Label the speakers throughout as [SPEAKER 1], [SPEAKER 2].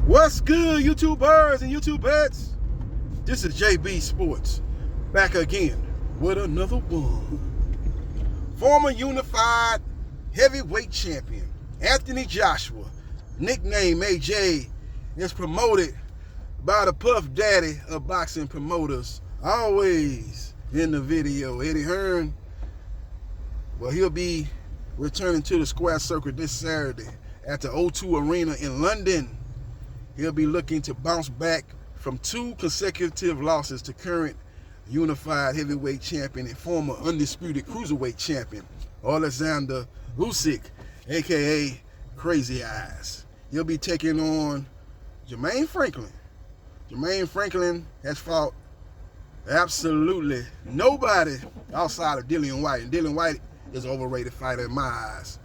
[SPEAKER 1] What's good, YouTubers and YouTubettes? This is JBsports, back again with another one. Former unified heavyweight champion Anthony Joshua, nicknamed AJ, is promoted by the Puff Daddy of boxing promoters, always in the video, Eddie Hearn. Well, he'll be returning to the square circuit this Saturday at the O2 Arena in London. He'll be looking to bounce back from 2 consecutive losses to current unified heavyweight champion and former undisputed cruiserweight champion Alexander Usyk, aka Crazy Eyes. He'll be taking on Jermaine Franklin. Jermaine Franklin has fought absolutely nobody outside of Dillian White, and Dillian White is an overrated fighter in my eyes.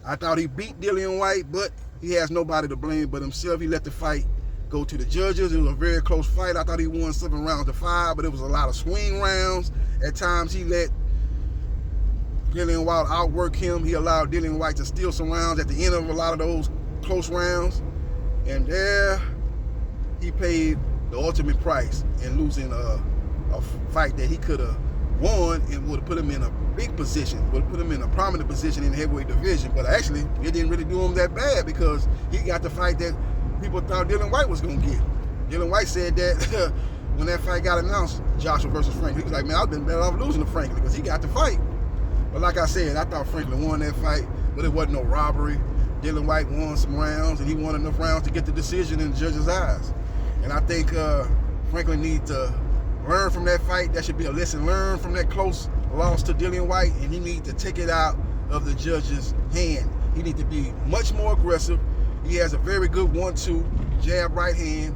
[SPEAKER 1] I thought he beat Dillian White, but he has nobody to blame but himself. He let the fight go to the judges. It was a very close fight. I thought he won 7 rounds to 5, but it was a lot of swing rounds. At times, he let Dillian White outwork him. He allowed Dillian White to steal some rounds at the end of a lot of those close rounds. And there, he paid the ultimate price in losing a fight that he could have won and would have put him in a big position, would have put him in a prominent position in the heavyweight division. But actually, it didn't really do him that bad because he got the fight that people thought Dillian White was going to get. Dillian White said that when that fight got announced, Joshua versus Franklin, he was like, man, I've been better off losing to Franklin because he got the fight. But like I said, I thought Franklin won that fight, but it wasn't no robbery. Dillian White won some rounds, and he won enough rounds to get the decision in the judge's eyes. And I think Franklin needs to learn from that fight. That should be a lesson learned from that close loss to Dillian White, and he needs to take it out of the judge's hand. He needs to be much more aggressive. He has a very good 1-2, jab right hand,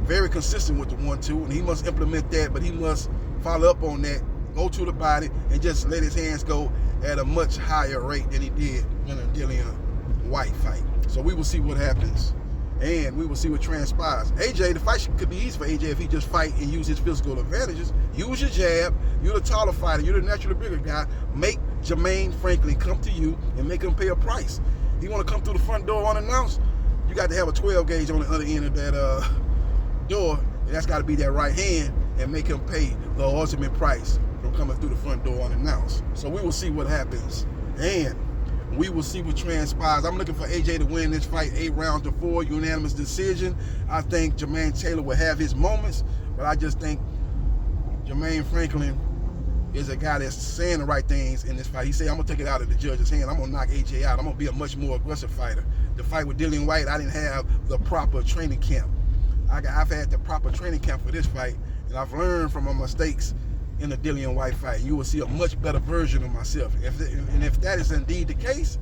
[SPEAKER 1] very consistent with the 1-2, and he must implement that, but he must follow up on that, go to the body, and just let his hands go at a much higher rate than he did in a Dillian White fight. So we will see what happens, and we will see what transpires. AJ, the fight could be easy for AJ if he just fight and use his physical advantages. Use your jab. You're the taller fighter. You're the naturally bigger guy. Make Jermaine Franklin come to you and make him pay a price. He want to come through the front door unannounced, you got to have a 12 gauge on the other end of that door, and that's got to be that right hand, and make him pay the ultimate price from coming through the front door unannounced. So we will see what happens, and we will see what transpires. I'm looking for AJ to win this fight 8 rounds to 4, unanimous decision. I think Jermaine Taylor will have his moments, but I just think Jermaine Franklin is a guy that's saying the right things in this fight. He said, I'm going to take it out of the judge's hand. I'm going to knock AJ out. I'm going to be a much more aggressive fighter. The fight with Dillian White, I didn't have the proper training camp. I've had the proper training camp for this fight, and I've learned from my mistakes in the Dillian White fight. You will see a much better version of myself. If that is indeed the case,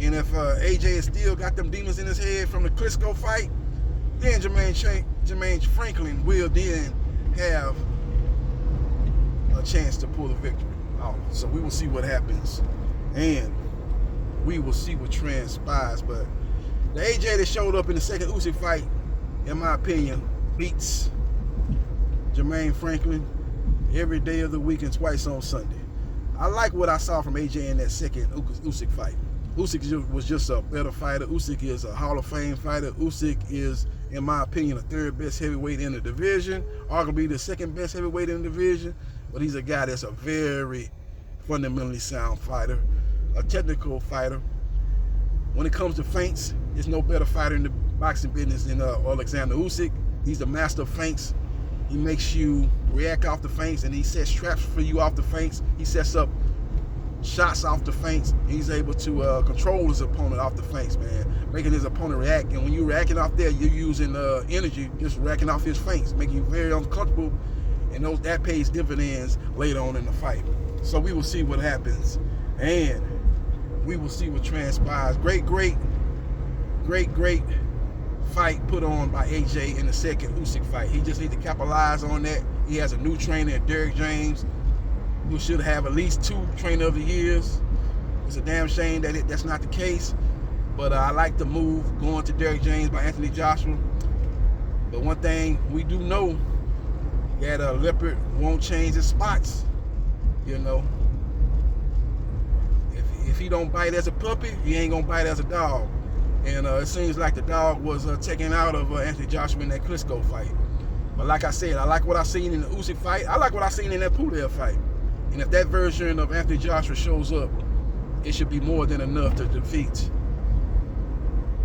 [SPEAKER 1] and if AJ has still got them demons in his head from the Klitschko fight, then Jermaine Franklin will then have a chance to pull the victory out. So we will see what happens, and we will see what transpires. But the AJ that showed up in the second Usyk fight, in my opinion, beats Jermaine Franklin every day of the week and twice on Sunday. I like what I saw from AJ in that second Usyk fight. Usyk was just a better fighter. Usyk is a Hall of Fame fighter. Usyk is, in my opinion, the 3rd best heavyweight in the division, arguably the 2nd best heavyweight in the division. But he's a guy that's a very fundamentally sound fighter, a technical fighter. When it comes to feints, there's no better fighter in the boxing business than Alexander Usyk. He's the master of feints. He makes you react off the feints, and he sets traps for you off the feints. He sets up shots off the feints. He's able to control his opponent off the feints, man, making his opponent react. And when you're reacting off there, you're using energy, just reacting off his feints, making you very uncomfortable, and that pays dividends later on in the fight. So we will see what happens, and we will see what transpires. Great fight put on by AJ in the second Usyk fight. He just needs to capitalize on that. He has a new trainer, Derek James, who should have at least 2 Trainer of the Years. It's a damn shame that that's not the case, but I like the move going to Derek James by Anthony Joshua. But one thing we do know, that a leopard won't change his spots. You know, if he don't bite as a puppy, he ain't gonna bite as a dog. And it seems like the dog was taken out of Anthony Joshua in that Klitschko fight. But like I said, I like what I seen in the Usyk fight. I like what I seen in that Pulev fight. And if that version of Anthony Joshua shows up, it should be more than enough to defeat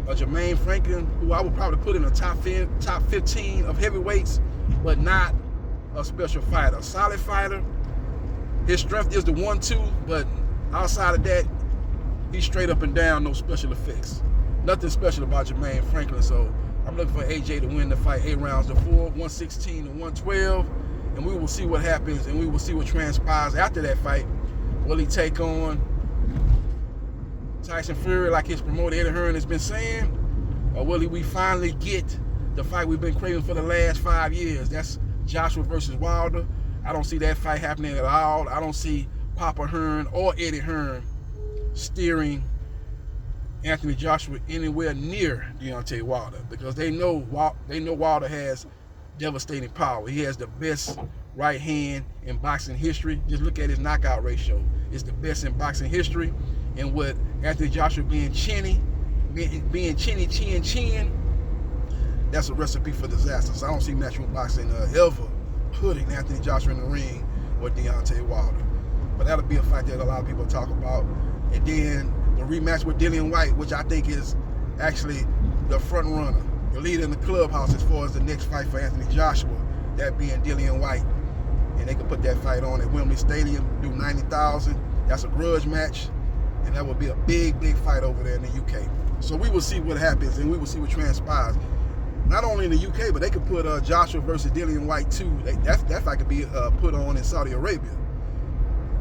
[SPEAKER 1] Jermaine Franklin, who I would probably put in the top 15 of heavyweights, but not a special fighter. A solid fighter. His strength is the 1-2, but outside of that, he's straight up and down, no special effects. Nothing special about Jermaine Franklin, so I'm looking for AJ to win the fight 8 rounds to 4, 116 to 112, and we will see what happens, and we will see what transpires after that fight. Will he take on Tyson Fury like his promoter Eddie Hearn has been saying, or will we finally get the fight we've been craving for the last 5 years? That's Joshua versus Wilder. I don't see that fight happening at all. I don't see Papa Hearn or Eddie Hearn steering Anthony Joshua anywhere near Deontay Wilder, because they know Wilder has devastating power. He has the best right hand in boxing history. Just look at his knockout ratio. It's the best in boxing history. And with Anthony Joshua being chin, that's a recipe for disaster. So I don't see matchroom boxing ever putting Anthony Joshua in the ring with Deontay Wilder. But that'll be a fight that a lot of people talk about. And then the rematch with Dillian Whyte, which I think is actually the front runner, the leader in the clubhouse as far as the next fight for Anthony Joshua, that being Dillian Whyte. And they could put that fight on at Wembley Stadium, do 90,000. That's a grudge match. And that would be a big, big fight over there in the UK. So we will see what happens, and we will see what transpires. Not only in the UK, but they could put Joshua versus Dillian Whyte too. That fight could be put on in Saudi Arabia.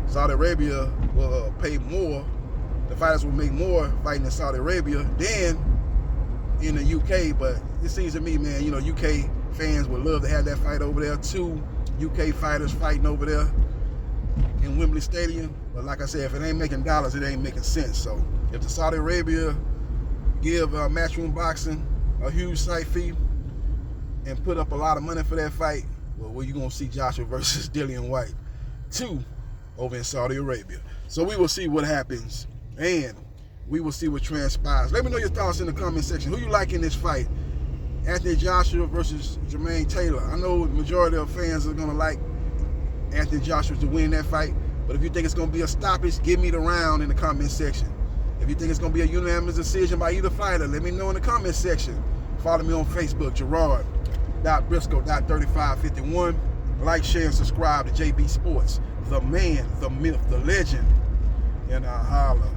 [SPEAKER 1] Saudi Arabia will pay more. The fighters will make more fighting in Saudi Arabia than in the UK. But it seems to me, man, UK fans would love to have that fight over there. 2 UK fighters fighting over there in Wembley Stadium. But like I said, if it ain't making dollars, it ain't making sense. So if the Saudi Arabia give Matchroom Boxing a huge site fee and put up a lot of money for that fight, well, you're going to see Joshua versus Dillian Whyte 2 over in Saudi Arabia. So we will see what happens, and we will see what transpires. Let me know your thoughts in the comment section. Who you like in this fight? Anthony Joshua versus Jermaine Taylor. I know the majority of fans are going to like Anthony Joshua to win that fight. But if you think it's going to be a stoppage, give me the round in the comment section. If you think it's going to be a unanimous decision by either fighter, let me know in the comment section. Follow me on Facebook, Gerard.Briscoe.3551. Like, share, and subscribe to JB Sports. The man, the myth, the legend. And I holla.